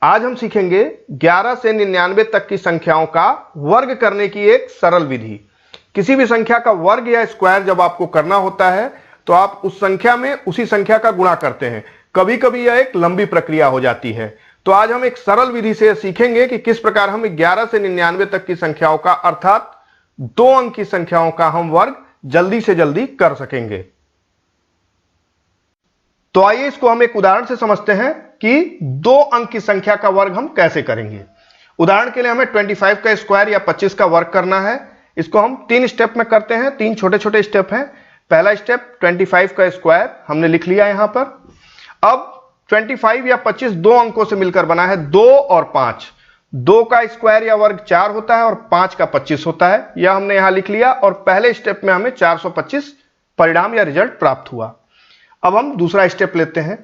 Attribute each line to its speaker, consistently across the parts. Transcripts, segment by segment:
Speaker 1: आज हम सीखेंगे 11 से 99 तक की संख्याओं का वर्ग करने की एक सरल विधि। किसी भी संख्या का वर्ग या स्क्वायर जब आपको करना होता है तो आप उस संख्या में उसी संख्या का गुणा करते हैं। कभी कभी यह एक लंबी प्रक्रिया हो जाती है। तो आज हम एक सरल विधि से सीखेंगे कि किस प्रकार हम 11 से 99 तक की संख्याओं का अर्थात 2 अंक की संख्याओं का हम वर्ग जल्दी से जल्दी कर सकेंगे। तो आइए इसको हम एक उदाहरण से समझते हैं कि 2 अंक की संख्या का वर्ग हम कैसे करेंगे। उदाहरण के लिए हमें 25 का स्क्वायर या 25 का वर्ग करना है। इसको हम 3 स्टेप में करते हैं, 3 छोटे छोटे स्टेप हैं। पहला स्टेप 25 का स्क्वायर हमने लिख लिया यहां पर। अब 25 या 25 2 अंकों से मिलकर बना है, 2 और 5। 2 का स्क्वायर या वर्ग 4 होता है और 5 का 25 होता है, यह हमने यहां लिख लिया और पहले स्टेप में हमें 425 परिणाम या रिजल्ट प्राप्त हुआ। अब हम दूसरा स्टेप लेते हैं।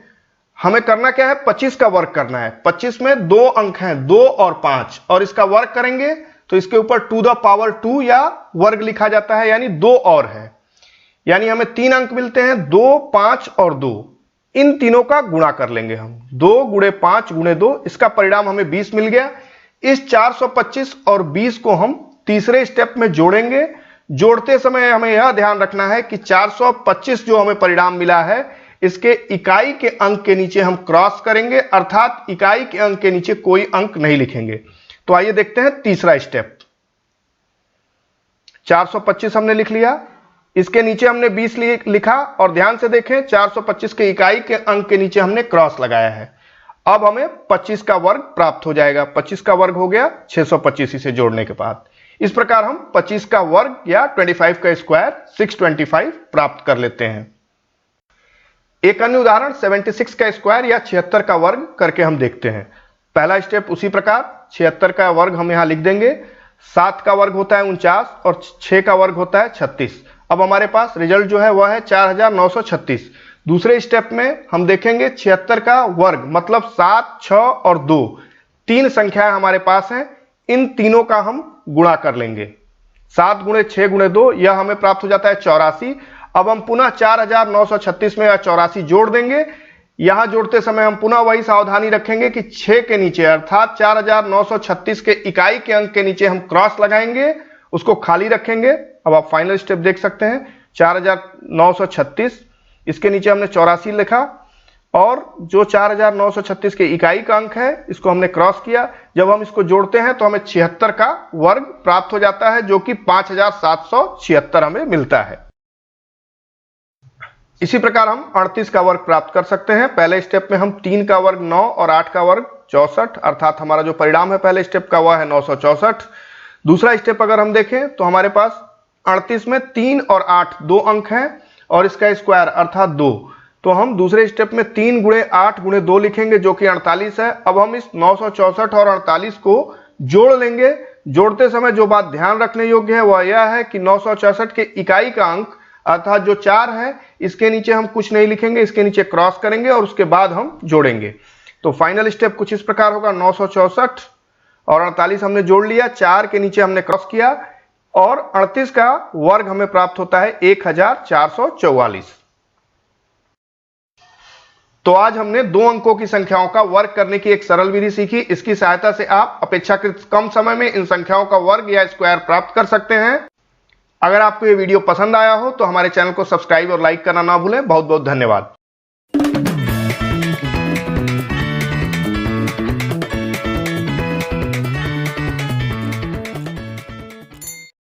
Speaker 1: हमें करना क्या है, 25 का वर्ग करना है। 25 में 2 अंक हैं, 2 और 5, और इसका वर्ग करेंगे तो इसके ऊपर टू द पावर 2 या वर्ग लिखा जाता है, यानी 2 और है, यानी हमें 3 अंक मिलते हैं, 2, 5 और 2। इन तीनों का गुणा कर लेंगे हम, 2 गुणे 5 गुणे 2, इसका परिणाम हमें 20 मिल गया। इस 425 और 20 को हम तीसरे स्टेप में जोड़ेंगे। जोड़ते समय हमें यह ध्यान रखना है कि 425 जो हमें परिणाम मिला है इसके इकाई के अंक के नीचे हम क्रॉस करेंगे, अर्थात इकाई के अंक के नीचे कोई अंक नहीं लिखेंगे। तो आइए देखते हैं तीसरा स्टेप। 425 हमने लिख लिया, इसके नीचे हमने 20 लिखा और ध्यान से देखें 425 के इकाई के अंक के नीचे हमने क्रॉस लगाया है। अब हमें 25 का वर्ग प्राप्त हो जाएगा। 25 का वर्ग हो गया 625 इसे जोड़ने के बाद। इस प्रकार हम 25 का वर्ग या 25 का स्क्वायर 625 प्राप्त कर लेते हैं। एक अन्य उदाहरण 76 का स्क्वायर या 76 का वर्ग करके हम देखते हैं। पहला स्टेप उसी प्रकार 76 का वर्ग हम यहां लिख देंगे। 7 का वर्ग होता है 49 और 6 का वर्ग होता है 36। अब हमारे पास रिजल्ट जो है वह है 4936। दूसरे स्टेप में हम देखेंगे 76 का वर्ग मतलब 7, 6 और 2, 3 संख्याएं हमारे पास हैं। इन तीनों का हम गुणा कर लेंगे। 7 गुणे 6 गुणे 2, यह हमें प्राप्त हो जाता है 84। अब हम पुनः 4936 में 84 जोड़ देंगे। यहां जोड़ते समय हम पुनः वही सावधानी रखेंगे कि 6 के नीचे अर्थात 4936 के इकाई के अंक के नीचे हम क्रॉस लगाएंगे, उसको खाली रखेंगे। अब आप फाइनल स्टेप देख सकते हैं, 4936, इसके नीचे हमने 84 लिखा और जो 4936 के इकाई का अंक है इसको हमने क्रॉस किया। जब हम इसको जोड़ते हैं तो हमें 76 का वर्ग प्राप्त हो जाता है, जो कि 5776 हमें मिलता है। इसी प्रकार हम 38 का वर्ग प्राप्त कर सकते हैं। पहले स्टेप में हम 3 का वर्ग 9 और 8 का वर्ग 64, अर्थात हमारा जो परिणाम है पहले स्टेप का वह है 964। दूसरा स्टेप अगर हम देखें तो हमारे पास 38 में 3 और 8 2 अंक हैं और इसका स्क्वायर अर्थात 2। तो हम दूसरे स्टेप में 3 गुणे 8 गुणे 2 लिखेंगे, जो कि 48 है। अब हम इस 964 और 48 को जोड़ लेंगे। जोड़ते समय जो बात ध्यान रखने योग्य है वह यह है कि 964 के इकाई का अंक अर्थात जो 4 है इसके नीचे हम कुछ नहीं लिखेंगे, इसके नीचे क्रॉस करेंगे और उसके बाद हम जोड़ेंगे। तो फाइनल स्टेप कुछ इस प्रकार होगा, 964 और 48 हमने जोड़ लिया, 4 के नीचे हमने क्रॉस किया और 38 का वर्ग हमें प्राप्त होता है 1444। तो आज हमने 2 अंकों की संख्याओं का वर्ग करने की एक सरल विधि सीखी। इसकी सहायता से आप अपेक्षाकृत कम समय में इन संख्याओं का वर्ग या स्क्वायर प्राप्त कर सकते हैं। अगर आपको यह वीडियो पसंद आया हो तो हमारे चैनल को सब्सक्राइब और लाइक करना ना भूलें। बहुत बहुत धन्यवाद।